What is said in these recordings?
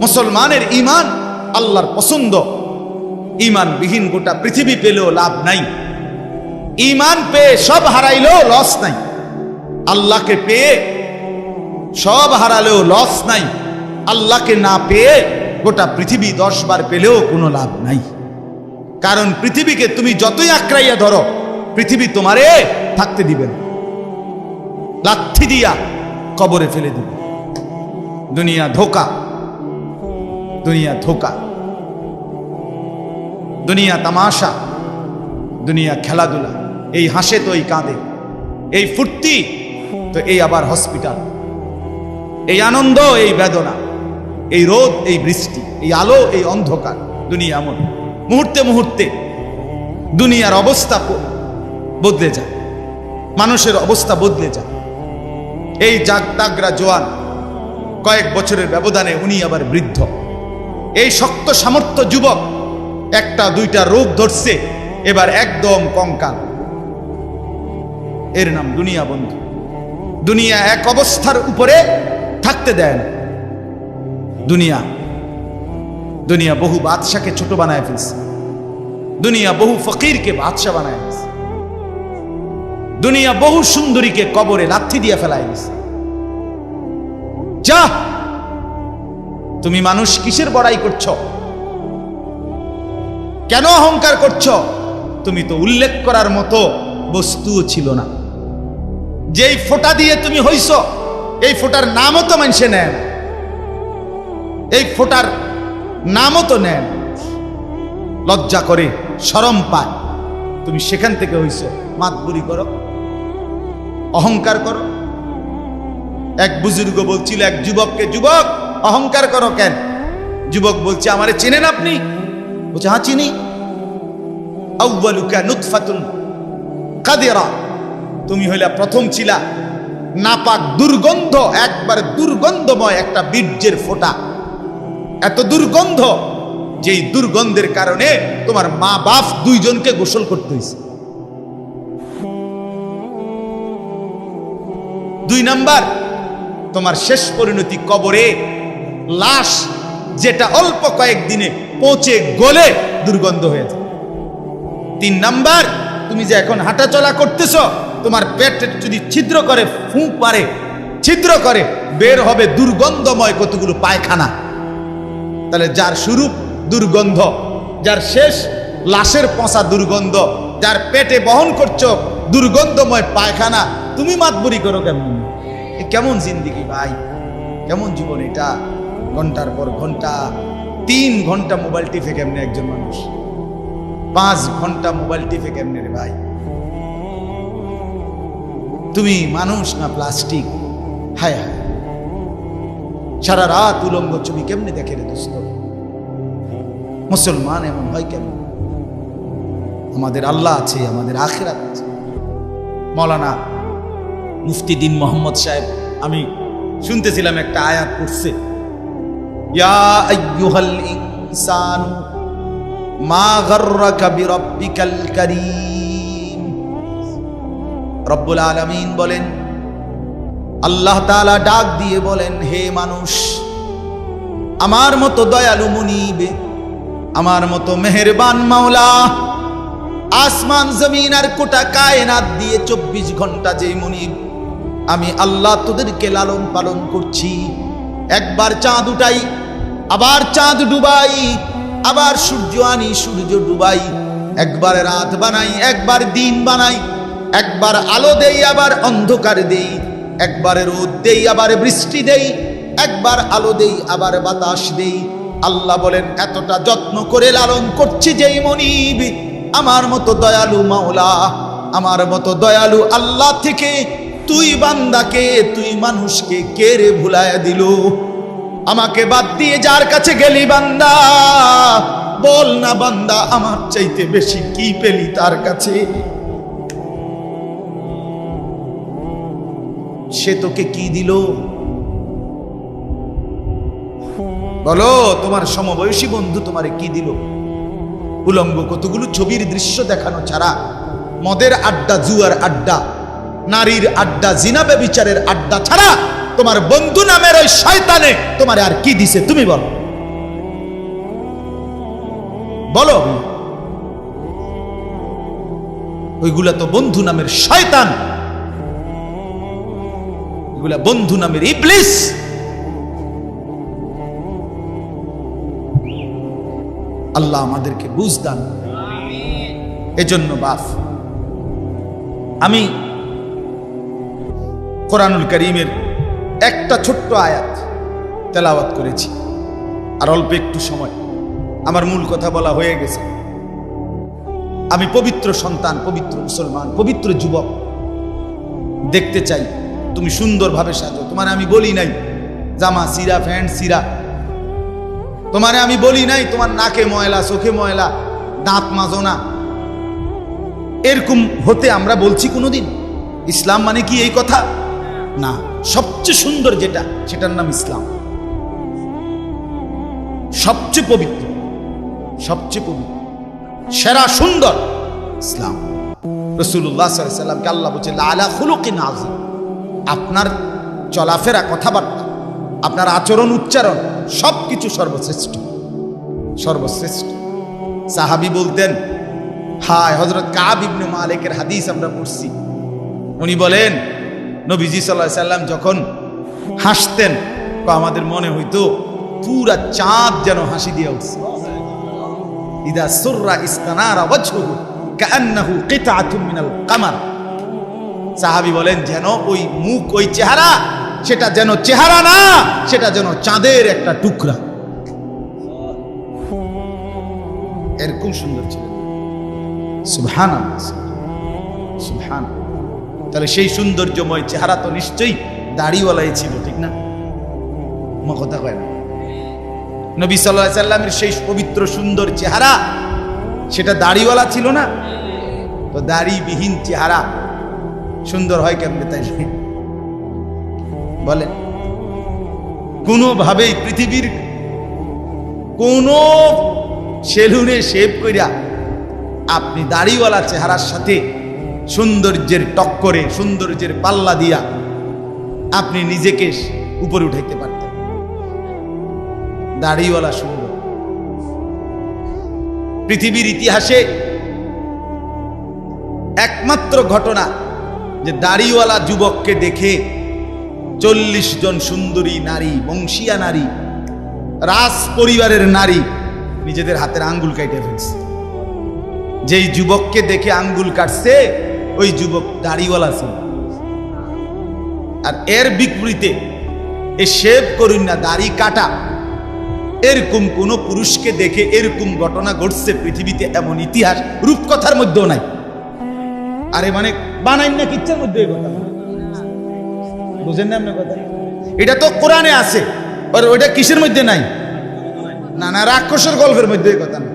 মুসলমানের ঈমান আল্লাহর পছন্দ। ঈমানবিহীন গোটা পৃথিবী পেলেও লাভ নাই, ঈমান পেয়ে সব হারাইলেও লস নাই, আল্লাহকে পেয়ে সব হারালেও লস নাই, আল্লাহকে না পেয়ে গোটা পৃথিবী 10 বার পেলেও কোনো লাভ নাই। কারণ পৃথিবীকে তুমি যতই আঁকড়াইয়া ধরো, পৃথিবী তোমারে থাকতে দিবে না, লাথি দিয়া কবরে ফেলে দিবে। দুনিয়া ধোকা, দুনিয়া ধোকা, দুনিয়া তামাশা, দুনিয়া খেলাধুলা। এই হাসে তো এই কাঁদে, এই ফুর্তি তো এই আবার হসপিটাল, এই আনন্দ এই বেদনা, এই রোদ এই বৃষ্টি, এই আলো এই অন্ধকার। দুনিয়া এমন, মুহূর্তে মুহূর্তে দুনিয়ার অবস্থা বদলে যায়, মানুষের অবস্থা বদলে যায়। এই জাগতাগরা জোয়ান, কয়েক বছরের ব্যবধানে উনি আবার বৃদ্ধ। এই শক্ত সামর্থ্য যুবক, একটা দুইটা রোগ ধরছে, এবার একদম কঙ্কাল। এর নাম দুনিয়া বন্ধু। দুনিয়া এক অবস্থার উপরে থাকতে দেয় না। দুনিয়া দুনিয়া বহু বাদশাকে ছোট বানায় ফেলছে, দুনিয়া বহু ফকিরকে বাদশা বানায় ফেলছে, দুনিয়া বহু সুন্দরীকে কবরে লাথি দিয়ে ফেলায় দিছে। যা, তুমি মানুষ কিসের বড়াই করছো? কেন অহংকার করছো? তুমি তো উল্লেখ করার মতো বস্তুও ছিল না। যেই ফোঁটা দিয়ে তুমি হইছ, এই ফোঁটার নামও তো মানুষে নেয় না, এই ফোঁটার নামও তো নেয় না। লজ্জা করে, শরম পায়, তুমি সেখান থেকে হইছ। মাতবুরি করো, অহংকার করো। এক বুজুর্গ বলছিল এক যুবককে, যুবক অহংকার করো কেন? যুবক বলছে, আমারে চেনেন আপনি? বলছে, হ্যাঁ চিনি। আউয়ালুকা নুতফাতুন কাদিরা, তুমি হইলা প্রথম ছিলা নাপাক দুর্গন্ধ, একবার দুর্গন্ধময় একটা বীর্যের ফোঁটা। এত দুর্গন্ধ, যেই দুর্গন্ধের কারণে তোমার মা বাপ দুইজনকে গোসল করতে হয়েছে। 2 নাম্বার, তোমার শেষ পরিণতি কবরে, লাশ যেটা অল্প কয়েকদিনে পচে গলে দুর্গন্ধ হয়ে যায়। 3 নাম্বার, তুমি যে এখন হাঁটাচলা করতেছ, তোমার পেট যদি ছিদ্র করে, ফুঁক পারে, ছিদ্র করে, বের হবে দুর্গন্ধময় কতগুলো পায়খানা। তাহলে যার শুরু দুর্গন্ধ, যার শেষ লাশের পচা দুর্গন্ধ, যার পেটে বহন করছো দুর্গন্ধময় পায়খানা, তুমি মাতবুরি করো কেমন? কেমন জিন্দিগি ভাই, কেমন জীবন এটা? ঘন্টার পর ঘন্টা, 3 ঘন্টা মোবাইল টিপে কেমনে একজন মানুষ? 5 ঘন্টা মোবাইল টিপে কেমনে রে ভাই? তুমি মানুষ না প্লাস্টিক? হায় হায়, সারা রাত উলঙ্গ ছবি কেমনে দেখে রে দোস্ত? মুসলমান এমন হয় কেন? আমাদের আল্লাহ আছে, আমাদের আখিরাত আছে। মৌলানা মুফতি দ্বীন মোহাম্মদ সাহেব, আমি শুনতেছিলাম একটা আয়াত পড়ছে, ইয়া আইয়ুহাল ইনসানু মা গাররাকা বিরাব্বিকাল কারীম। রব্বুল আলামিন বলেন, আল্লাহ তাআলা ডাক দিয়ে বলেন, হে মানুষ, আমার মতো দয়ালু মুনিব, আমার মতো মেহেরবান মাওলা, আসমান জমিন আর গোটা কায়নাত দিয়ে 24 ঘন্টা যে মুনিব, আমি আল্লাহ তোদেরকে লালন পালন করছি। একবার চাঁদ উঠাই, আবার চাঁদ ডুবাই, আবার সূর্য আনি, সূর্য ডুবাই, একবার রাত বানাই, একবার দিন বানাই, একবার আলো দেই, আবার অন্ধকার দেই, একবার রোদ দেই, আবার বৃষ্টি দেই, একবার আলো দেই, আবার বাতাস দেই। আল্লাহ বলেন, এতটা যত্ন করে লালন করছি যেই মনিব, আমার মতো দয়ালু মাওলা, আমার মতো দয়ালু আল্লাহ থেকে তুই বান্দাকে, তুই মানুষকে কে রে ভুলায়া দিল? আমাকে বাদ দিয়ে যার কাছে গেলি বান্দা, বল না বান্দা, আমার চাইতে বেশি কি পেলি তার কাছে? সে তোকে কি দিল? বলো, তোমার সমবয়সী বন্ধু তোমারে কি দিল? উলঙ্গ কতগুলো ছবির দৃশ্য দেখানো ছাড়া, মদের আড্ডা, জুয়ার আড্ডা, নারীর আড্ডা, জিনা ব্যভিচারের আড্ডা ছাড়া তোমার বন্ধু নামের ওই শয়তানে তোমারে আর কি দিছে তুমি বলো? বলো, ওইগুলা তো বন্ধু নামের শয়তান, ওইগুলা বন্ধু নামের ইবলিস। আল্লাহ আমাদেরকে বুঝ দান। এজন্য বাপ, আমি কোরআনুল কারীমের একটা ছোট্ট আয়াত তেলাওয়াত করেছি, আর অল্প একটু সময় আমার মূল কথা বলা হয়ে গেছে। আমি পবিত্র সন্তান, পবিত্র মুসলমান, পবিত্র যুবক দেখতে চাই তুমি সুন্দরভাবে সাজো। তোমার আমি বলি নাই জামা সিরা, প্যান্ট সিরা। তোমারে আমি বলি নাই তোমার নাকে ময়লা, চোখে ময়লা, দাঁত মাজো না। এরকম হতে আমরা বলছি কোনোদিন? ইসলাম মানে কি এই কথা? না। সবচেয়ে সুন্দর যেটা, সেটার নাম ইসলাম। সবচেয়ে পবিত্র, সবচেয়ে পবিত্র, সেরা সুন্দর ইসলাম। রাসূলুল্লাহ সাল্লাল্লাহু আলাইহি ওয়াসাল্লামকে আল্লাহ বলছে আলা খুলুকিন আযীম। আপনার চলাফেরা, কথাবার্তা, আপনার আচরণ, উচ্চারণ সবকিছু সর্বশ্রেষ্ঠ, সর্বশ্রেষ্ঠ। সাহাবী বলতেন, হায়, হযরত কাব ইবনে মালিকের হাদিস আমরা পড়ছি। উনি বলেন নবীজি সাল্লাল্লাহু আলাইহি ওয়াসাল্লাম যখন হাসতেন, আমাদের মনে হইতো পুরা চাঁদ যেন হাসি দিয়ে উঠছে। ইদা সুররা ইস্তানারা ওয়াজহুহু কাআন্নাহু কিতআতুম মিনাল কামার। সাহাবী বলেন যেন ওই মুখ, ওই চেহারা, সেটা যেন চেহারা না, সেটা যেন চাঁদের একটা টুকরা। এরকম সুন্দর ছিল। সুবহানাল্লাহ, সুবহানাল্লাহ। তাহলে সেই সৌন্দর্যময় চেহারা তো নিশ্চয়ই দাড়িওয়ালাই ছিল, ঠিক না? আমার কথা কয় না? নবী সাল্লাল্লাহু আলাইহি সাল্লামের সেই পবিত্র সুন্দর চেহারা, সেটা দাড়িওয়ালা ছিল না? তো দাড়িবিহীন চেহারা সুন্দর হয় কেমনে তাইলে বলেন? কোনোভাবেই পৃথিবীর কোন সেলুনে শেভ কইরা আপনি দাড়িওয়ালা চেহারার সাথে সৌন্দর্যের টক্করে, সৌন্দর্যের পাল্লা দিয়া আপনি নিজেকে উপরে উঠাইতে পারতেন। দাড়িওয়ালা সুন্দর। পৃথিবীর ইতিহাসে একমাত্র ঘটনা যে দাড়িওয়ালা যুবককে দেখে 40 জন সুন্দরী নারী, বংশীয়া নারী, রাজ পরিবারের নারী নিজেদের হাতের আঙ্গুল কেটে ফেলছে। যেই যুবককে দেখে আঙ্গুল কাটছে, ওই যুবক দাড়িওয়ালা ছিল। আর এর বিপরীতে এ শেভ করুন না, দাড়ি কাটা, এরকম কোন পুরুষকে দেখে এরকম ঘটনা ঘটছে পৃথিবীতে, এমন ইতিহাস রূপকথার মধ্যেও নাই। আরে মানে বানাইন না কিচ্ছার মধ্যে এই কথা, বুঝেন না আপনার কথা? এটা তো কোরআনে আছে, আর ওইটা কিসের মধ্যে নাই? না না, রাক্ষসের গল্পের মধ্যে এই কথা নাই,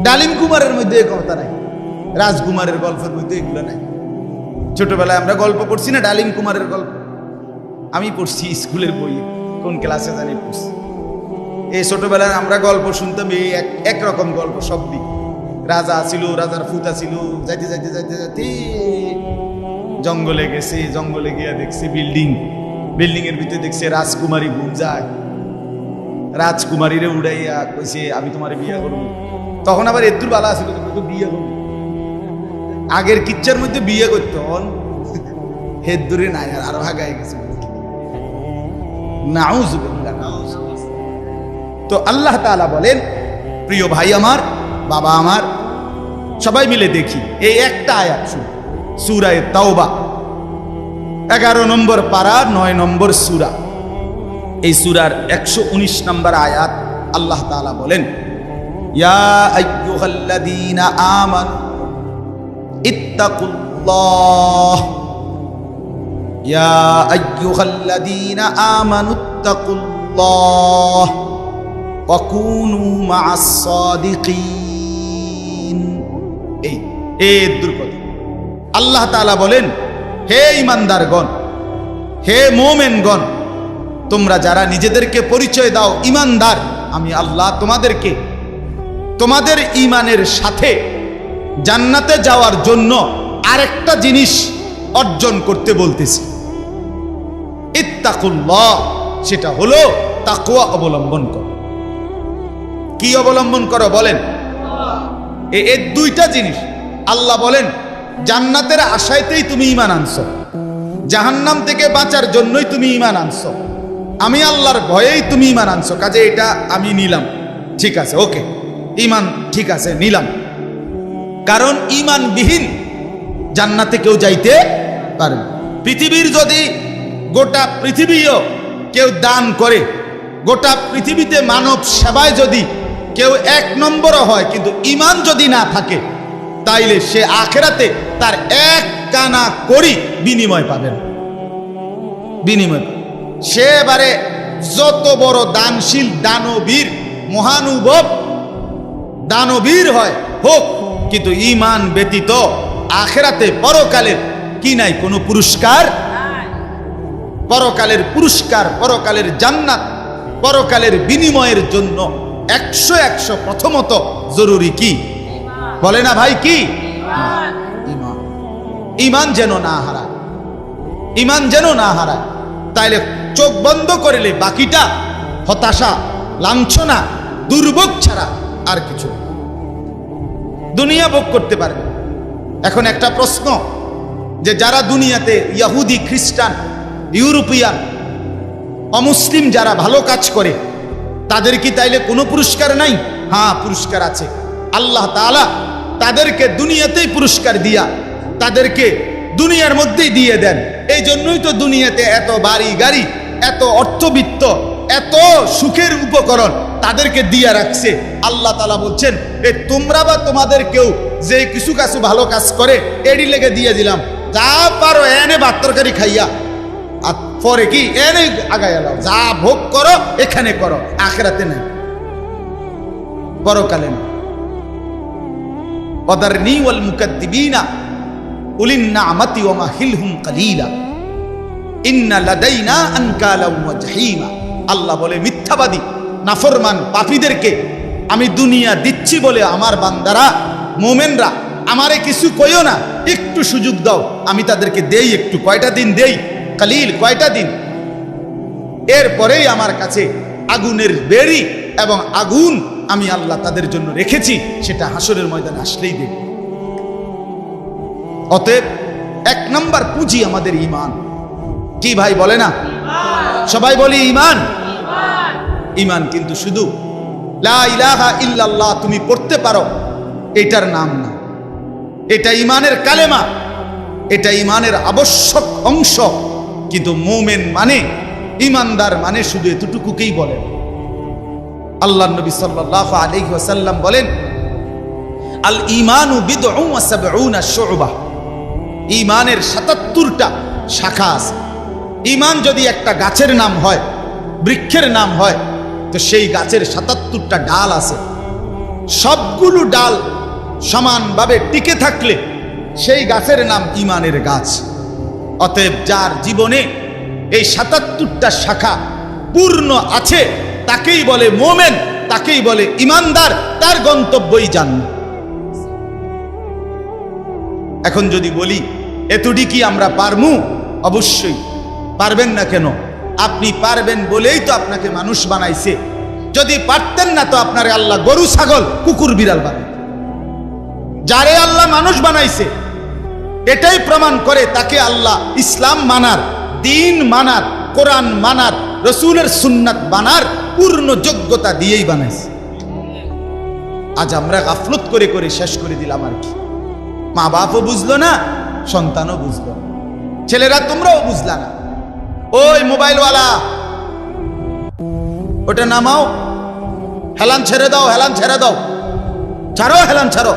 ডালিম কুমারের মধ্যে এই কথা নাই, রাজকুমারের গল্পের মধ্যে এগুলো নাই। ছোটবেলায় আমরা গল্প পড়ছি না, ডালিম কুমারের গল্প আমি পড়ছি স্কুলের বইয়ে, কোন ক্লাসে জানি পড়ছি। এই ছোটবেলায় আমরা গল্প শুনতাম, এই একরকম গল্প সবই। রাজা ছিল, রাজার ফুতা ছিল, যাইতে যাইতে যাইতে যাইতে জঙ্গলে গেছে, জঙ্গলে গিয়া দেখছে বিল্ডিং, বিল্ডিং এর ভিতরে দেখছে রাজকুমারী ঘুম যায়। রাজকুমারীরে উড়াইয়া কইছে আমি তোমার বিয়ে করবো। তখন আবার এত্তুর বালা ছিল, তো বিয়ে করবো। আগের কিচ্ছার মধ্যে বিয়ে করতো, হেদ দূরে নাই, আর আরো ভাগায় গেছে। তো আল্লাহ তাআলা বলেন, প্রিয় ভাই আমার, বাবা আমার, সবাই মিলে দেখি এই একটা আয়াত শুনুন, সূরা তাওবা 11 নম্বর পারা 9 নম্বর সূরা। এই সূরার 119 নম্বর আয়াত আল্লাহ তাআলা বলেন, ইয়া আইয়ুহাল্লাযীনা আমানু ইত্তাকুল্লাহ, ইয়া আইয়ুহাল্লাযীনা আমানু ইত্তাকুল্লাহ ওয়া কুনু মা'আস সাদিকিন। এই দুর্গত আল্লাহ তাআলা বলেন, হে ঈমানদারগণ, হে মুমিনগণ, তোমরা যারা নিজেদেরকে পরিচয় দাও ঈমানদার, আমি আল্লাহ তোমাদেরকে তোমাদের ঈমানের সাথে জান্নাতে যাওয়ার জন্য আরেকটা জিনিস অর্জন করতে বলতেছি, ইত্তাকুল্লাহ, সেটা হলো তাকওয়া অবলম্বন করো। কি অবলম্বন করো বলেন? এই দুইটা জিনিস। আল্লাহ বলেন জান্নাতের আশায়তেই তুমি ঈমান আনছো, জাহান্নাম থেকে বাঁচার জন্যই তুমি ঈমান আনছো, আমি আল্লাহর ভয়েই তুমি ঈমান আনছো, কাজে এটা আমি নিলাম, ঠিক আছে, ওকে, ঈমান ঠিক আছে, নিলাম। কারণ ঈমানবিহীন জান্নাতে কেউ যাইতে পারবে। পৃথিবীর যদি গোটা পৃথিবীও কেউ দান করে, গোটা পৃথিবীতে মানব সেবায় যদি কেউ 1 নম্বরও হয়, কিন্তু ঈমান যদি না থাকে, তাইলে সে আখিরাতে তার 1 কানা করি বিনিময় পাবে না। বিনিময় সে এবারে যত বড় দানশীল দানবীর মহানুভব দানবীর হয় হোক, কিন্তু ঈমান ব্যতীত আখিরাতে পরকালের কি নাই? কোনো পুরস্কার। পরকালের পুরস্কার, পরকালের জান্নাত, পরকালের বিনিময়ের জন্য 100 প্রথমত জরুরি কি? বলে না ভাই, কি? ঈমান। ঈমান যেন না হারায়, ঈমান যেন না হারায়। তাইলে চোখ বন্ধ করলে বাকিটা হতাশা, লাঞ্ছনা, দুর্ভোগ ছাড়া আর কিছু না। দুনিয়া ভোগ করতে পারবে। এখন একটা প্রশ্ন, যে যারা দুনিয়াতে ইহুদি, খ্রিস্টান, ইউরোপিয়ান, অমুসলিম যারা ভালো কাজ করে, তাদের কি তাইলে কোনো পুরস্কার নাই? হ্যাঁ, পুরস্কার আছে। আল্লাহ তাআলা তাদেরকে দুনিয়াতেই পুরস্কার দিয়া তাদেরকে দুনিয়ার মধ্যেই দিয়ে দেন। এই জন্যই তো দুনিয়াতে এত বাড়ি গাড়ি, এত অর্থবিত্ত, এত সুখের উপকরণ তাদেরকে দিয়া রাখছে। আল্লাহ তাআলা বলছেন, এ তোমরা বা তোমাদের কেউ যে কিছু কাছু ভালো কাজ করে, এডি লেগে দিয়ে দিলাম, যা পারো এনে ভাত তরকারি খাইয়া, আর পরে কি এনে আগায় এলাও, যা ভোগ করো এখানে করো, আখিরাতে নাই, পরকালে না। ওয়াদারনি ওয়াল মুকাদ্দিবিনা উলিন নি'মাতি ওয়া মাহিলহুম কালিলা ইন্না লাদাইনা আনকালা ওয়া জাহিমা। আল্লাহ বলে, মিথ্যাবাদী নাফরমান পাপীদেরকে আমি দুনিয়া দিচ্ছি বলে আমার বান্দারা, মোমেনরা আমারে কিছু কইও না, একটু সুযোগ দাও, আমি তাদেরকে দেই একটু। কয়টা দিন দেই? কালিল, কয়টা দিন। এরপরেই আমার কাছে আগুনের বেড়ি এবং আগুন আমি আল্লাহ তাদের জন্য রেখেছি, সেটা হাসরের ময়দানে আসলেই দেব। অতএব 1 নম্বর পুঁজি আমাদের ঈমান। কি ভাই বলে না? সবাই বলি ঈমান। ঈমান কিন্তু শুধু লা ইলাহা ইল্লাল্লাহ তুমি পড়তে পারো এটার নাম না, এটা ঈমানের কালেমা, এটা ঈমানের আবশ্যক অংশ। কিন্তু মুমিন মানে, ঈমানদার মানে শুধু এতটুকুকেই বলেন। আল্লাহর নবী সাল্লাল্লাহু আলাইহি ওয়াসাল্লাম বলেন, আল ঈমানু বিদউন ওয়া সাবউনা শু'বা। ঈমানের 77টা শাখা আছে। ঈমান যদি একটা গাছের নাম হয়, বৃক্ষের নাম হয়, তো সেই গাছের 77টা ডাল আছে। সবগুলো ডাল সমানভাবে টিকে থাকলে সেই গাছের নাম ঈমানের গাছ। অতএব যার জীবনে এই 77টা শাখা পূর্ণ আছে, তাকেই বলে মুমিন, তাকেই বলে ঈমানদার, তার গন্তব্যই জান্নাত। এখন যদি বলি এতটি কি আমরা পারমু? অবশ্যই পারবেন না কেন? আপনি পারবেন বলেই তো আপনাকে মানুষ বানাইছে। যদি পারতেন না তো আপনারে আল্লাহ গরু, ছাগল, কুকুর, বিড়াল বানাইতেন। যারে আল্লাহ মানুষ বানাইছে, এটাই প্রমাণ করে তাকে আল্লাহ ইসলাম মানার, দ্বীন মানার, কোরআন মানার, রাসূলের সুন্নাত মানার পূর্ণ যোগ্যতা দিয়েই বানাইছে। আজ আমরা গাফলত করে করে শেষ করে দিলাম। আর কি, মা বাপও বুঝলো না, সন্তানও বুঝলো না, ছেলেরা তোমরাও বুঝলা না। ওই মোবাইলওয়ালা, ওটা নামাও, হেলান ছেড়ে দাও, হেলান ছেড়ে দাও, ছাড়ো, হেলান ছাড়ো।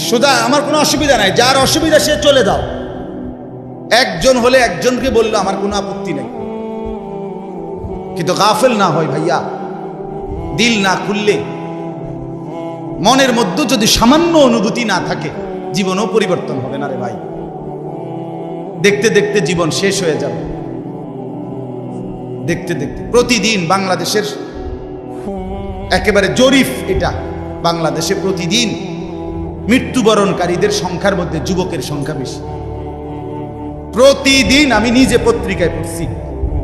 সুদা আমার কোনো অসুবিধা নাই, যার অসুবিধা সে চলে দাও। একজন হলে একজনকে বললো আমার কোনো আপত্তি নেই, কিন্তু গাফেল না হয় ভাইয়া। দিল না খুললে, মনের মধ্যে যদি সামান্য অনুভূতি না থাকে, জীবনও পরিবর্তন হবে না রে ভাই। দেখতে দেখতে জীবন শেষ হয়ে যাবে। দেখতে দেখতে প্রতিদিন বাংলাদেশের একেবারে জরিপ এটা, বাংলাদেশে প্রতিদিন মৃত্যুবরণকারীদের সংখ্যার মধ্যে যুবকের সংখ্যা বেশি। প্রতিদিন, আমি নিজে পত্রিকায় পড়ছি,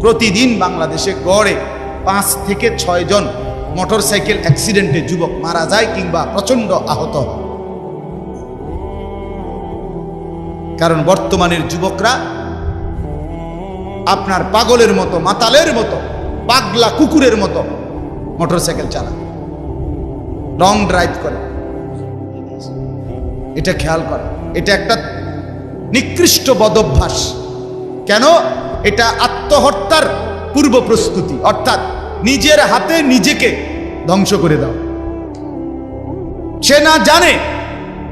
প্রতিদিন বাংলাদেশে গড়ে 5 থেকে 6 জন মোটরসাইকেল অ্যাক্সিডেন্টে যুবক মারা যায় কিংবা প্রচন্ড আহত হয়। কারণ বর্তমানের যুবকরা আপনার পাগলের মতো, মাতালের মতো, পাগলা কুকুরের মতো মোটরসাইকেল চালায়, লং ড্রাইভ করে। এটা খেয়াল করে, এটা একটা নিকৃষ্ট বদভ্যাস। কেন? এটা আত্মহত্যার পূর্ব প্রস্তুতি, অর্থাৎ নিজের হাতে নিজেকে ধ্বংস করে দাও। সে না জানে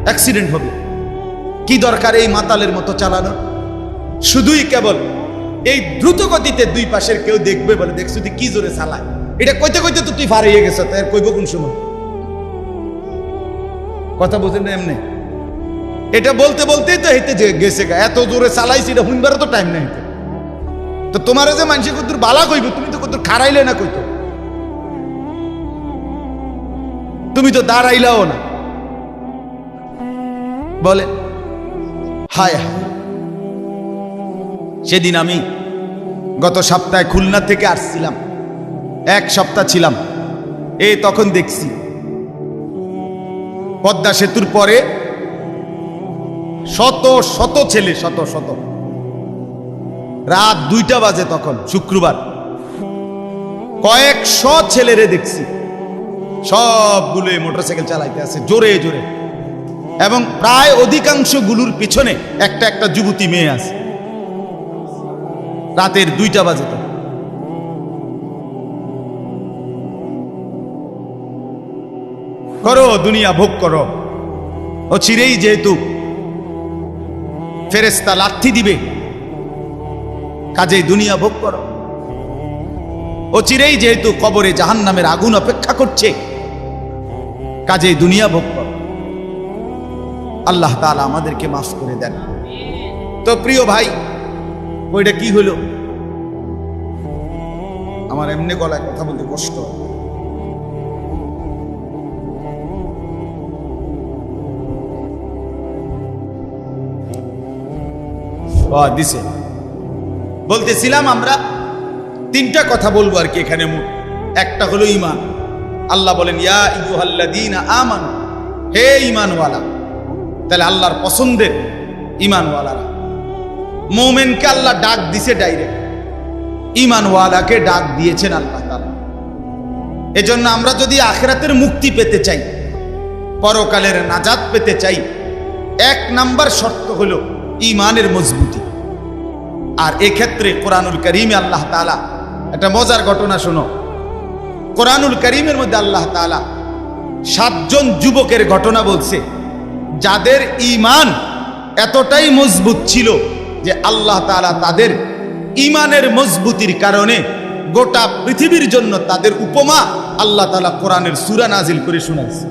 অ্যাক্সিডেন্ট হবে, কি দরকার এই মাতালের মতো চালানো? শুধুই কেবল এই দ্রুত গতিতে দুই পাশের কেউ দেখবে বলে, দেখছো তুই কি জোরে চালায়, এটা কইতে কইতে তো তুই ফারিয়ে গেছ, তাই কইব কোন সময়? কথা বুঝেন না? এমনি এটা বলতে বলতেই তো হেঁটে গেছে, এত জোরে চালাইছি, এটা শুনবারও তো টাইম নেই। তো তোমার যে মানুষের কত বালা কইব, তুমি তো কত খারাইলে না, কইতো তুমি তো দাঁড়াইলাও না। বলে হায় হায়। সেদিন আমি গত সপ্তাহে খুলনা থেকে আসছিলাম, 1 সপ্তাহ ছিলাম। তখন দেখছি পদ্মা সেতুর পরে শত শত ছেলে, শত শত, রাত 2টা বাজে তখন, শুক্রবার, কয়েকশো ছেলেরে দেখছি, সবগুলো মোটরসাইকেল চালাইতে আছে জোরে জোরে, এবং প্রায় অধিকাংশ গুলোর পিছনে একটা একটা যুবতী মেয়ে আছে। রাতের 2টা বাজে তো। করো দুনিয়া, ভোগ করো। ও চিরেই যেহেতু ফেরেশতা লাথি দিবে, কাজেই দুনিয়া ভোগ করো। ও চিরেই যেহেতু কবরে জাহান্নামের আগুন অপেক্ষা করছে, কাজেই দুনিয়া ভোগ করো। আল্লাহ তাআলা আমাদেরকে মাফ করে দেন। তো প্রিয় ভাই, ওইটা কি হলো? আমার এমনি গলায় কথা বলতে কষ্ট। দিছে বলতেছিলাম, আমরা 3টা কথা বলবো আর কি এখানে। একটা হলো ঈমান। আল্লাহ বলেন ইয়া আইয়ুহাল্লাযীনা আমানু, হে ঈমানওয়ালা। তাহলে আল্লাহর পছন্দের ঈমানওয়ালারা, মুমিনকে আল্লাহ ডাক দিছে ডাইরেক্ট, ঈমানওয়ালাকে ডাক দিয়েছেন আল্লাহ তাআলা। এজন্য আমরা যদি আখিরাতের মুক্তি পেতে চাই, পরকালের নাজাত পেতে চাই, 1 নাম্বার শর্ত হলো ঈমানের মজবুতি। আর এক্ষেত্রে কোরআনুল কারীমে আল্লাহ তাআলা একটা মজার ঘটনা শোনো। কোরআনুল কারীমের মধ্যে আল্লাহ তাআলা 7 জন যুবকের ঘটনা বলছে, যাদের ঈমান এতটাই মজবুত ছিল যে আল্লাহ তাআলা তাদের ঈমানের মজবুতির কারণে গোটা পৃথিবীর জন্য তাদের উপমা আল্লাহ তাআলা কোরআনের সূরা নাজিল করে শোনাইছে।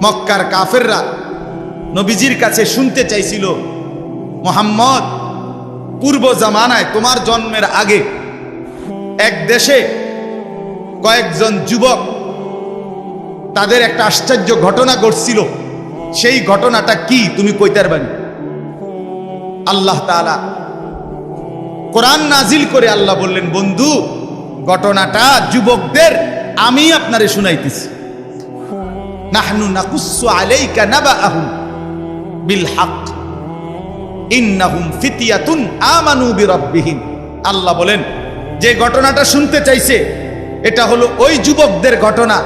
মক্কার কাফেররা নবীজির কাছে শুনতে চাইছিল, মুহাম্মদ, পূর্ব জামানায় তোমার জন্মের আগে এক দেশে কয়েকজন যুবক, তাদের একটা আশ্চর্য ঘটনা ঘটছিল, সেই ঘটনাটা কি তুমি কইতে পারবেন? আল্লাহ তাআলা কোরআন নাজিল করে আল্লাহ বললেন, বন্ধু, ঘটনাটা যুবকদের আমি আপনারে শুনাইতেছি। নাহনু নাকুসসু আলাইকা নাবাআহুম বিল হক ইন্নাহুম ফিতয়াতুন আমানু বিরাব্বিহিম। আল্লাহ বলেন, যে ঘটনাটা শুনতে চাইছে এটা হলো ওই যুবকদের ঘটনা,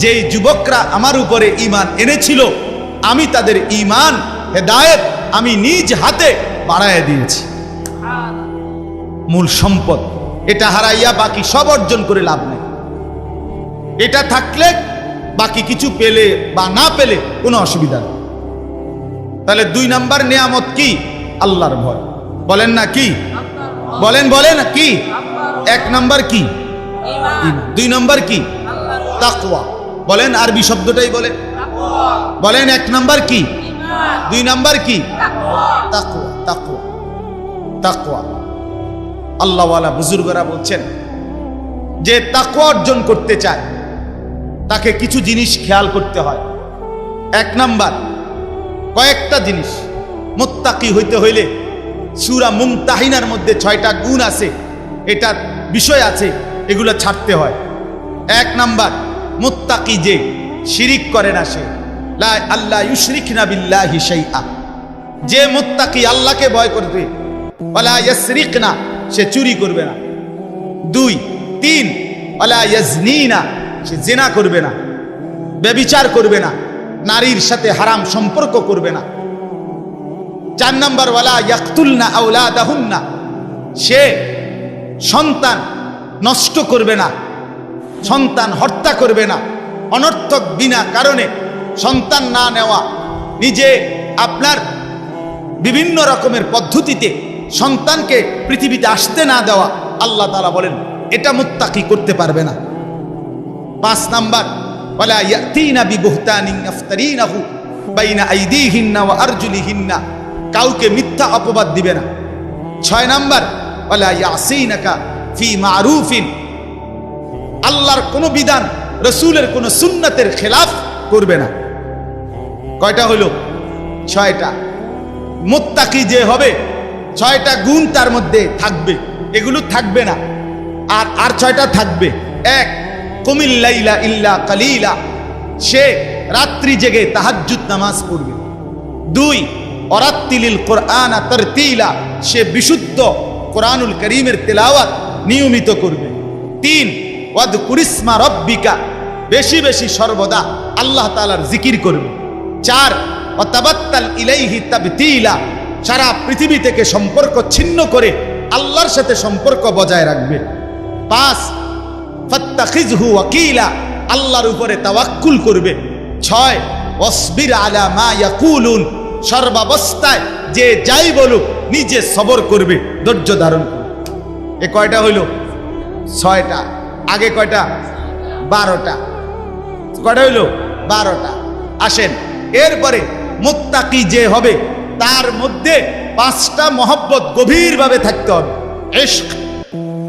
যেই যুবকরা আমার উপরে ঈমান এনেছিল, আমি তাদের ঈমান, হেদায়েত আমি নিজ হাতে বাড়ায় দিয়েছি। মূল সম্পদ এটা হারাইয়া বাকি সব অর্জন করে লাভ নেই। এটা থাকলে বাকি কিছু পেলে বা না পেলে কোনো অসুবিধা নেই। তাহলে 2 নাম্বার নিয়ামত কি? আল্লাহর ভয়। বলেন না কি? বলেন বলেন কি? 1 নাম্বার কি? ঈমান। 2 নাম্বার কি? তাকওয়া। বলেন, আরবি শব্দটাই বলেন, বলেন 1 নাম্বার কি? ঈমান। 2 নাম্বার কি? তাকওয়া। তাকওয়া, তাকওয়া। আল্লাহওয়ালা বুজুর্গরা বলছেন, যে তাকওয়া অর্জন করতে চায় তাকে কিছু জিনিস খেয়াল করতে হয়। 1 নাম্বার, কয়েকটা জিনিস। মুত্তাকি হইতে হইলে সূরা মুমতাহিনার মধ্যে 6টা গুণ আছে, এটা বিষয় আছে, এগুলো ছাড়তে হয়। 1 নাম্বার, মুত্তাকি যে শিরিক করে না, সে লা আল্লাহ ইউশরিকনা বিল্লাহি শাইআ, যে মুত্তাকি আল্লাহকে ভয় করবে, ওয়ালা ইয়াসরিকনা, সে চুরি করবে না। 2 3 ওয়ালা ইয়াজনিনা, সে জিনা করবে না, ব্যভিচার করবে না, নারীর সাথে হারাম সম্পর্ক করবে না। 4 নাম্বার, ওয়ালা ইয়াকতুলনা আওলাদাহুন্না, সে সন্তান নষ্ট করবে না, সন্তান হত্যা করবে না, অনর্থক বিনা কারণে সন্তান না নেওয়া, নিজে আপনার বিভিন্ন রকমের পদ্ধতিতে সন্তানকে পৃথিবীতে আসতে না দেওয়া, আল্লাহ তাআলা বলেন এটা মুত্তাকি করতে পারবে না। 5 নাম্বার, ওয়ালা ইয়াতিনা বিবুহতানিন ইফতারিনাহু বাইনা আইদিহিন্না ওয়া আরজুলিহিন্না, কাউকে মিথ্যা অপবাদ দিবে না। 6 নাম্বার, ওয়ালা ইয়াসিনাকা ফি মারুফিন, আল্লাহর কোন বিধান, রাসূলের কোন সুন্নাতের খেলাফ করবে না। কয়টা হলো? 6টা। মুত্তাকি যে হবে 6টা গুণ তার মধ্যে থাকবে, এগুলো থাকবে না। আর 6টা থাকবে। 1 কুমিল লাইলা ইল্লা কালিলা, সে রাত্রি জেগে তাহাজ্জুদ নামাজ পড়বে। 2 ওয়ারাত্তিলিল কুরআনা তারতিলা, সে বিশুদ্ধ কোরআনুল কারীমের তেলাওয়াত নিয়মিত করবে। 3 ওয়াযকুরিসমা রাব্বিকা, বেশি বেশি সর্বদা আল্লাহ তাআলার জিকির করবে। 4 ওয়াতাবাত্তাল ইলাইহি তাবতিলা, সারা পৃথিবী থেকে সম্পর্ক ছিন্ন করে আল্লাহর সাথে সম্পর্ক বজায় রাখবে। 5 ফাত্তাখিযহু ওয়াকিলা, আল্লাহর উপরে তাওয়াক্কুল করবে। 6 ওয়াসবির আলা মা ইয়াকুলুন, সর্বাবস্থায় যে যাই বলুক নিজে সবর করবে, ধৈর্য ধারণ করবে। এ কয়টা হইল? 6টা। আগে কয়টা? 12টা। কয়টা হইল? 12টা। আসেন, এরপরে মুত্তাকি যে হবে তার মধ্যে 5টা মহব্বত গভীরভাবে থাকতে হবে। ইশক,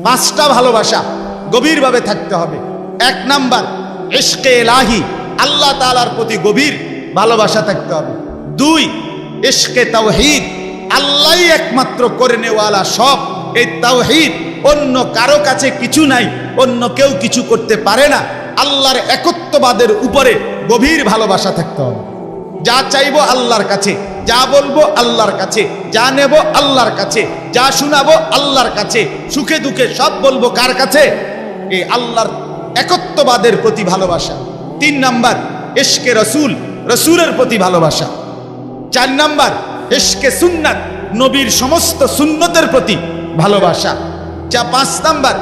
5টা ভালোবাসা গভীরভাবে থাকতে হবে। 1 নাম্বার, ইশকে ইলাহি, আল্লাহ তাআলার প্রতি গভীর ভালোবাসা থাকতে হবে। 2 ইশকে তাওহীদ, আল্লাহই একমাত্র করে নেওয়ালা সব, এই তাওহীদ, অন্য কারো কাছে কিছু নাই, অন্য কেউ কিছু করতে পারে না, আল্লাহর একত্ববাদের উপরে গভীর ভালোবাসা থাকতে হবে। যা চাইবো আল্লাহর কাছে, যা বলবো আল্লাহর কাছে, যা নেব আল্লাহর কাছে, যা শোনাবো আল্লাহর কাছে, সুখে দুঃখে সব বলবো কার কাছে? এই আল্লাহর একত্ববাদের প্রতি ভালোবাসা। 3 নাম্বার, ইশকে রাসূল, রাসূলের প্রতি ভালোবাসা। 4 নাম্বার, ইশকে সুন্নাত, নবীর সমস্ত সুন্নতের প্রতি ভালোবাসা। 5 নাম্বার,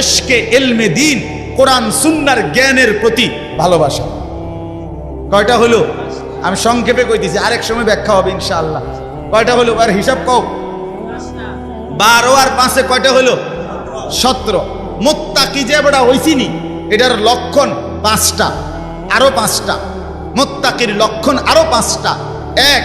ইশকে ইলমে দ্বীন, কোরআন সুন্নাহর জ্ঞানের প্রতি ভালোবাসা। কয়টা হলো? আমি সংক্ষেপে কই দিছি, আরেক সময় ব্যাখ্যা হবে ইনশাআল্লাহ। কয়টা হলো? আর হিসাব কও। 12 আর 5 কয়টা হলো? 17। মুত্তাকি যে বড় হইছিনি, এটার লক্ষণ 5টা, আরো 5টা। মুত্তাকির লক্ষণ আরো 5টা। 1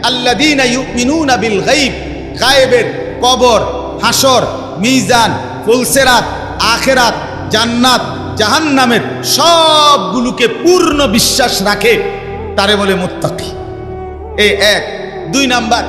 আল্লাযীনা ইউমিনুনা বিল গায়ব, গায়েবের, কবর, হাসর, মিজান, ফুলসিরাত, আখিরাত, জান্নাত, জাহান্নামের সবগুলোকে পূর্ণ বিশ্বাস রাখে, তারে বলে মুত্তাকি। এই 1। 2 নাম্বার,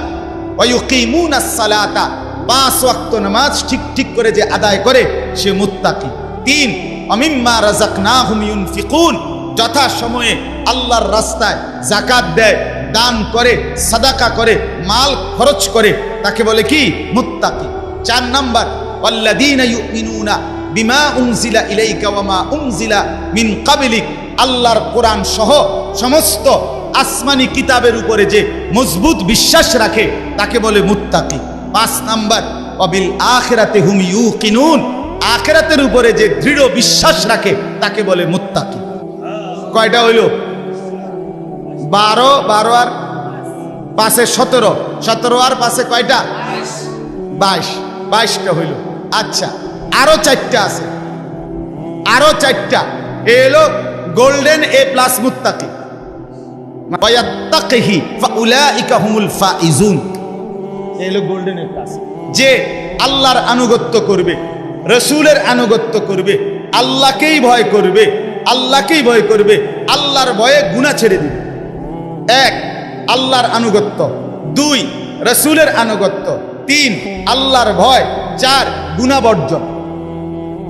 ওয়ায়ুকিমুনাস সালাতা, 5 ওয়াক্ত নামাজ ঠিক ঠিক করে যে আদায় করে সে মুত্তাকি। 3 ওয়ামিম্মা রাযাকনাহুম ইউনফিকুন, যথা সময়ে আল্লাহর রাস্তায় যাকাত দেয়, দান করে, সাদাকা করে, মাল খরচ করে, তাকে বলে কি? মুত্তাকি। 4 নাম্বার, ওয়াল্লাযীনা ইউমিনুনা বিমা উনজিলা ইলাইকা ওয়া মা উনজিলা মিন ক্বাবলিক, আল্লাহর কোরআন সহ সমস্ত আসমানি কিতাবের উপরে যে মজবুত বিশ্বাস রাখে তাকে বলে মুত্তাকি। 5 নাম্বার, ওয়াবিল আখিরাতি হুম ইউকিনুন, আখিরাতের উপরে যে দৃঢ় বিশ্বাস রাখে তাকে বলে মুত্তাকি। কয়টা হইল? 12, 12 আর 5 17, 17 আর 5 কয়টা? 22, 22টা হইল। আচ্ছা, আরো 4টা আছে, আরো 4টা। এলো গোল্ডেন এ প্লাস মুত্তাকি। ওয়ায়াত্তাকিহি ফাউলাইকা হুমুল ফাইজুন, এলো গোল্ডেন এ প্লাস। যে আল্লাহর আনুগত্য করবে, রাসূলের আনুগত্য করবে, আল্লাহকেই ভয় করবে, আল্লাহকেই ভয় করবে, আল্লাহর ভয়ে গুনাহ ছেড়ে দিবে। 1 আল্লাহর আনুগত্য। 2 রসুলের আনুগত্য, 3 আল্লাহর ভয়, 4 গুনাহ বর্জন।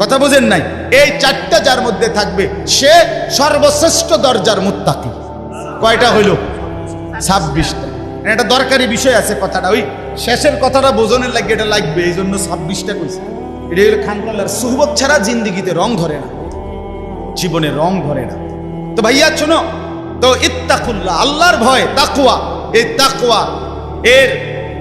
কথা বুঝেন নাই? এই 4টা যার মধ্যে থাকবে সে সর্বশ্রেষ্ঠ দরজার মুত্তাকি। কয়টা হইল? 26টা। এটা দরকারি বিষয় আছে কথাটা, ওই শেষের কথাটা বোঝনের লাগে এটা লাগবে, এই জন্য 26টা কইছে। এটা হলো খানকাল্লার সুহবত ছাড়া জিন্দিগিতে রং ধরে না, জীবনে রং ধরে না। তো ভাইয়া শোনো, তো ইত্তাকুল্লাহ, আল্লাহর ভয়, তাকওয়া, এই তাকওয়া এর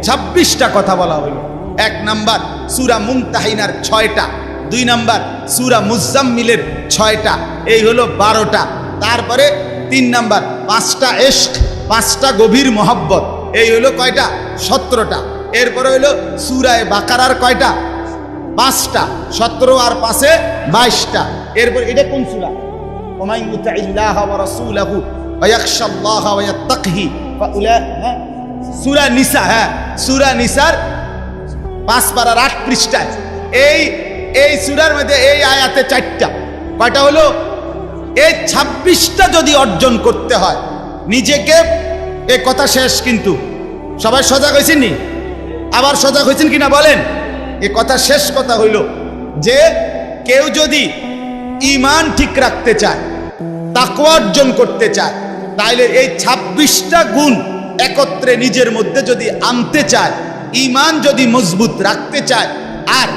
26টা কথা বলা হলো। 1 নাম্বার সূরা মুমতাহিনার 6টা, 2 নাম্বার সূরা মুজাম্মিলের 6টা, এই হলো 12টা। তারপরে 3 নাম্বার 5টা ইশক, 5টা গভীর মহব্বত, এই হলো কয়টা? 17টা। এরপরে হলো সূরা বাকারার কয়টা? 5টা, 17 আর 5-এ 22টা। এরপর এটা কোন সূরা? ওমাই ইউতিল্লাহা ওয়া রাসূলাহু ওয়া ইয়াখশাল্লাহা ওয়া ইয়াত্তাকিহি ফাউলাইকা, সূরা নিসা। হ্যাঁ, সূরা নিসার 5 পারার 8 পৃষ্ঠায় এই সূরার মধ্যে এই আয়াতে 4টা। কয়টা হলো? এই 26টা যদি অর্জন করতে হয় নিজেকে, এই কথা শেষ। কিন্তু সবাই সজাগ হয়েছেন নি? আবার সজাগ হয়েছেন কিনা বলেন? এই কথা শেষ কথা হইল যে কেউ যদি ঈমান ঠিক রাখতে চায়, তাকওয়া অর্জন করতে চায়, তাইলে এই 26টা গুণ একত্রে নিজের মধ্যে যদি আনতে চায়, ঈমান যদি মজবুত রাখতে চায়, আর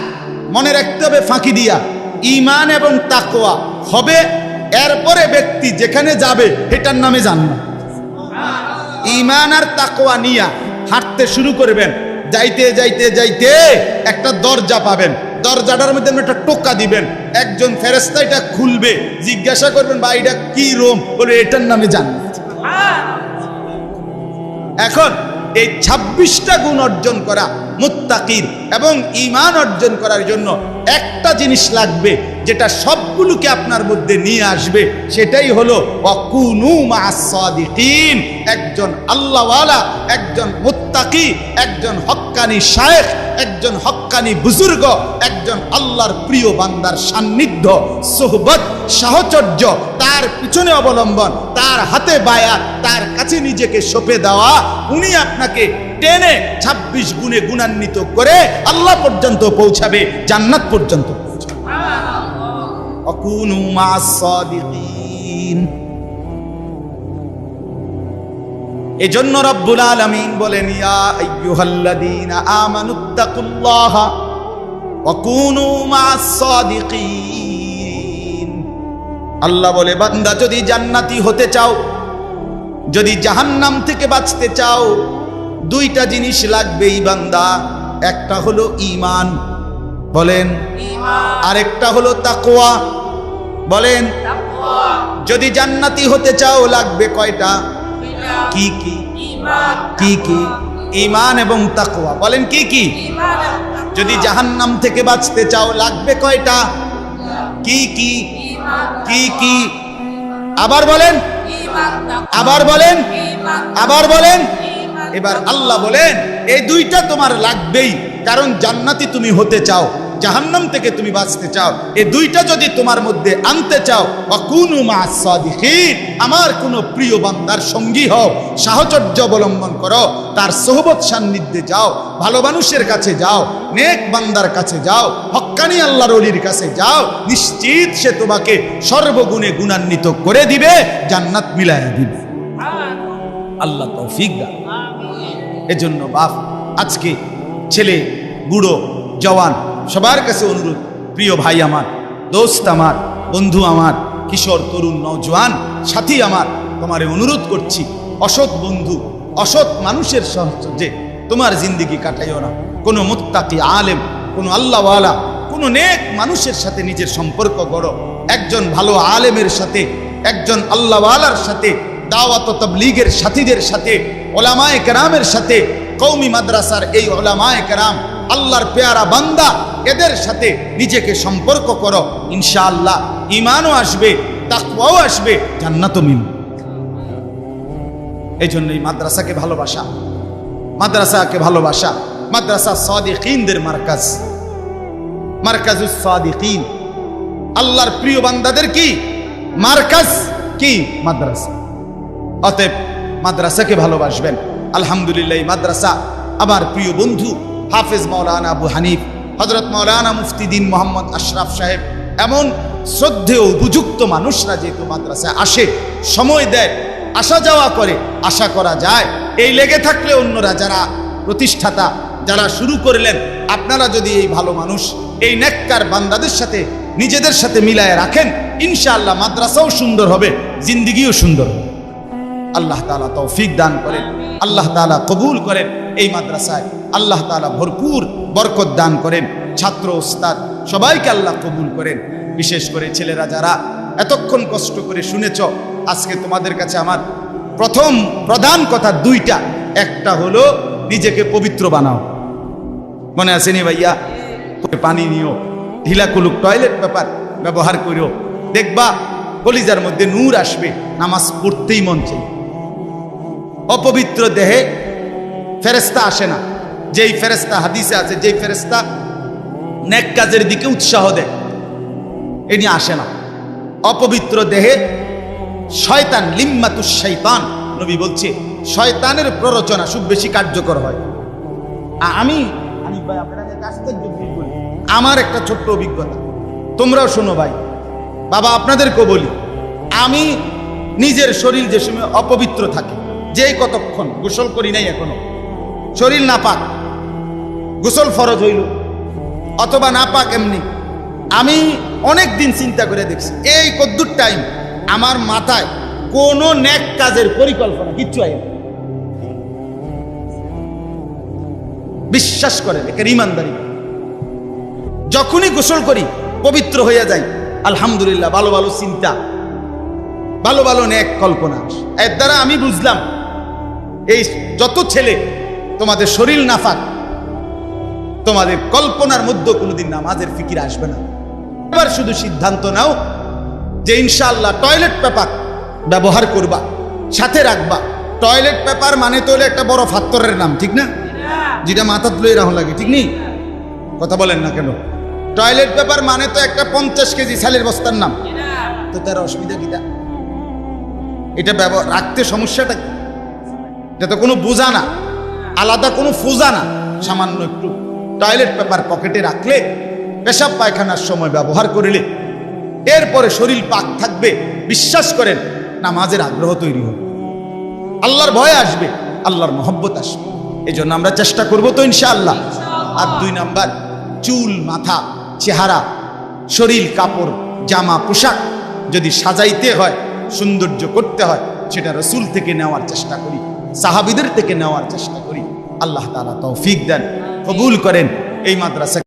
মনে রাখতে হবে ফাঁকি দিয়া ঈমান এবং তাকওয়া হবে, এরপরে ব্যক্তি যেখানে যাবে এটার নামে জান্নাত। ঈমান আর তাকওয়া নিয়া হাঁটতে শুরু করবেন, যাইতে যাইতে যাইতে একটা দরজা পাবেন, দরজাটার মধ্যে একটা টোকা দিবেন, একজন ফেরেশতা এটা খুলবে, জিজ্ঞাসা করবেন ভাই এটা কি রুম? বলে এটার নামে জান্নাত। এখন এই 26টা গুণ অর্জন করা মুত্তাকির এবং ঈমান অর্জন করার জন্য একটা জিনিস লাগবে, যেটা সবগুলোকে আপনার মধ্যে নিয়ে আসবে, সেটাই হলো ওয়াকুনু মা'আস সাদিকিন। একজন আল্লাহওয়ালা, একজন মুত্তাকি, একজন হক্কানি শায়েখ, একজন হক্কানি বুজুর্গ, একজন আল্লাহর প্রিয় বান্দার সান্নিধ্য, সোহবত, সাহচর্য, তার পিছনে অবলম্বন, তার হাতে বায়াত, তার কাছে নিজেকে সঁপে দেওয়া, উনি আপনাকে টেনে 26 গুণে গুণান্বিত করে আল্লাহ পর্যন্ত পৌঁছাবে, জান্নাত পর্যন্ত পৌঁছাবে। আকুনু মা'আস সাদিকিন। এজন্য রব্বুল আলামিন বলেন, ইয়া আইয়ুহাল্লাযীনা আমানুত্তাকুল্লাহা ওয়া কুনু মা'আস সাদিকিন। আল্লাহ বলে, বান্দা যদি জান্নাতি হতে চাও, যদি জাহান্নাম থেকে বাঁচতে চাও, 2টা জিনিস লাগবেই বান্দা। একটা হলো ঈমান, বলেন ঈমান, আরেকটা হলো তাকওয়া, বলেন তাকওয়া। যদি জান্নাতি হতে চাও লাগবে কয়টা? কি কি? ঈমান। কি কি? ঈমান এবং তাকওয়া। বলেন কি কি? ঈমান। যদি জাহান্নাম থেকে বাঁচতে চাও লাগবে কয়টা? কি কি? ঈমান। কি কি? আবার বলেন ঈমান, আবার বলেন ঈমান, আবার বলেন। এবার আল্লাহ বলেন এই 2টা তোমার লাগবেই, কারণ জান্নাতি তুমি হতে চাও, জাহান্নাম থেকে তুমি বাঁচতে চাও। এই 2টা যদি তোমার মধ্যে আনতে চাও, ওয়াকুনু মা'আস সাদিকিন, আমার কোন প্রিয় বান্দার সঙ্গী হও, সাহচর্য অবলম্বন করো, তার সোহবত সান্নিধ্যে যাও, ভালো মানুষের কাছে যাও, নেক বান্দার কাছে যাও, হক্কানি আল্লাহর ওলির কাছে যাও, নিশ্চিত সে তোমাকে সর্বগুণে গুণান্বিত করে দিবে, জান্নাত মিলাইয়া দিবে। আল্লাহ তৌফিক দান। এজন্য বাপ, আজকে ছেলে, বুড়ো, জওয়ান সবার কাছে অনুরোধ, প্রিয় ভাই আমার, দোস্ত আমার, বন্ধু আমার, কিশোর, তরুণ, নওজোয়ান সাথী আমার, তোমারে অনুরোধ করছি, অসৎ বন্ধু, অসৎ মানুষের সাহায্যে তোমার জিন্দেগি কাটাইও না। কোনো মুত্তাকি আলেম, কোনো আল্লাহওয়ালা, কোনো নেক মানুষের সাথে নিজের সম্পর্ক গড়ো। একজন ভালো আলেমের সাথে, একজন আল্লাহওয়ালার সাথে, দাওয়াত ও তাবলীগের সাথীদের সাথে, ওলামায়ে কেরামের সাথে, কওমি মাদ্রাসার এই ওলামায়ে কেরাম, আল্লাহর পেয়ারা বান্দা, এদের সাথে নিজেকে সম্পর্ক করো, ইনশাআল্লাহ ঈমানও আসবে, তাকওয়াও আসবে, জান্নাতও মিলবে। এই জন্যই মাদ্রাসাকে ভালোবাসা, মাদ্রাসাকে ভালোবাসা। মাদ্রাসা সাদিকিনদের মার্কাজ, মার্কাজুস সাদিকিন, আল্লাহর প্রিয় বান্দাদের কি মার্কাজ, কি মাদ্রাসা। অতএব মাদ্রাসাকে ভালোবাসবেন। আলহামদুলিল্লাহ, মাদ্রাসা আমার প্রিয় বন্ধু হাফেজ মাওলানা আবু হানিফ, হযরত মাওলানা মুফতি দ্বীন মোহাম্মদ আশরাফ সাহেব, এমন শ্রদ্ধেয় উপযুক্ত মানুষরা যেহেতু মাদ্রাসায় আসে, সময় দেয়, আসা যাওয়া করে, আশা করা যায় এই লেগে থাকলে অন্যরা যারা প্রতিষ্ঠাতা, যারা শুরু করলেন, আপনারা যদি এই ভালো মানুষ, এই নেককার বান্দাদের সাথে নিজেদের সাথে মিলায় রাখেন, ইনশাআল্লাহ মাদ্রাসাও সুন্দর হবে, জিন্দিগিও সুন্দর হবে। আল্লাহ তাআলা তৌফিক দান করেন, আল্লাহ তাআলা কবুল করেন। এই মাদ্রাসায় আল্লাহ তাআলা ভরপুর বরকত দান করেন, ছাত্র ওস্তাদ সবাইকে আল্লাহ কবুল করেন। বিশেষ করে ছেলেরা যারা এতক্ষণ কষ্ট করে শুনেছ, আজকে তোমাদের কাছে আমার প্রধান কথা দুইটা। একটা হলো নিজেকে পবিত্র বানাও, মনে আছে নি ভাইয়া? পানি নিও, ঢিলা কুলুক টয়লেট পেপার ব্যবহার করিও, দেখবা কলিজার মধ্যে নূর আসবে, নামাজ পড়তেই মন চাই। অপবিত্র দেহে ফেরেশতা আসে না। যেই ফেরেশতা হাদিসে আছে, যেই ফেরেশতা নেক কাজের দিকে উৎসাহ দেয়, এনি আসে না। অপবিত্র দেহে শয়তান, লিম্মাতুশ শয়তান, নবী বলছে শয়তানের প্ররোচনা খুব বেশি কার্যকর হয়। আমি ভাই আপনাদের কাছ থেকে বলি, আমার একটা ছোট্ট অভিজ্ঞতা, তোমরাও শোনো ভাই, বাবা আপনাদেরকেও বলি। আমি নিজের শরীর যে সময় অপবিত্র থাকে, যেই কতক্ষণ গোসল করি নাই এখনো, শরীর নাপাক, গোসল ফরজ হইল অথবা নাপাক এমনি, আমি অনেক দিন চিন্তা করে দেখছি এই কদ্দুর টাইম আমার মাথায় কোনো নেক কাজের পরিকল্পনা কিচ্ছু আয় না। বিশ্বাস করেন, একে ইমানদারি। যখনই গোসল করি পবিত্র হয়ে যাই, আলহামদুলিল্লাহ, ভালো ভালো চিন্তা, ভালো ভালো নেক কল্পনা। এর দ্বারা আমি বুঝলাম এই যত ছেলে তোমাদের শরীর নাফাক, তোমাদের কল্পনার মধ্যে কোনোদিন নামাজের ফিকির আসবে না। এবার শুধু সিদ্ধান্ত নাও যে ইনশাআল্লাহ টয়লেট পেপার ব্যবহার করবা, সাথে রাখবা। টয়লেট পেপার মানে তো একটা বড় ফাত্তরের নাম, ঠিক না? যেটা মাথা তুলে রাখা লাগে, ঠিক নেই? কথা বলেন না কেন? টয়লেট পেপার মানে তো একটা 50 কেজি ছালের বস্তার নাম। তো তার অসুবিধা কিটা? এটা ব্যবহার রাখতে সমস্যাটা কি? এটা তো কোনো বোঝা না, আলাদা কোনো ফোজা না। সামান্য একটু টয়লেট পেপার পকেটে রাখলে, পেশাব পায়খানার সময় ব্যবহার করিলে, এরপরে শরীর পাক থাকবে। বিশ্বাস করেন, নামাজের আগ্রহ তৈরি হবে, আল্লাহর ভয় আসবে, আল্লাহর মহব্বত আসবে। এই জন্য আমরা চেষ্টা করবো তো ইনশাআল্লাহ। আর 2 নাম্বার, চুল, মাথা, চেহারা, শরীর, কাপড়, জামা, পোশাক যদি সাজাইতে হয়, সৌন্দর্য করতে হয়, সেটা রাসূল থেকে নেওয়ার চেষ্টা করি, সাহাবীদের থেকে নেওয়ার চেষ্টা করি। আল্লাহ তাআলা তৌফিক দেন, কবুল করেন। এই মাদ্রাসা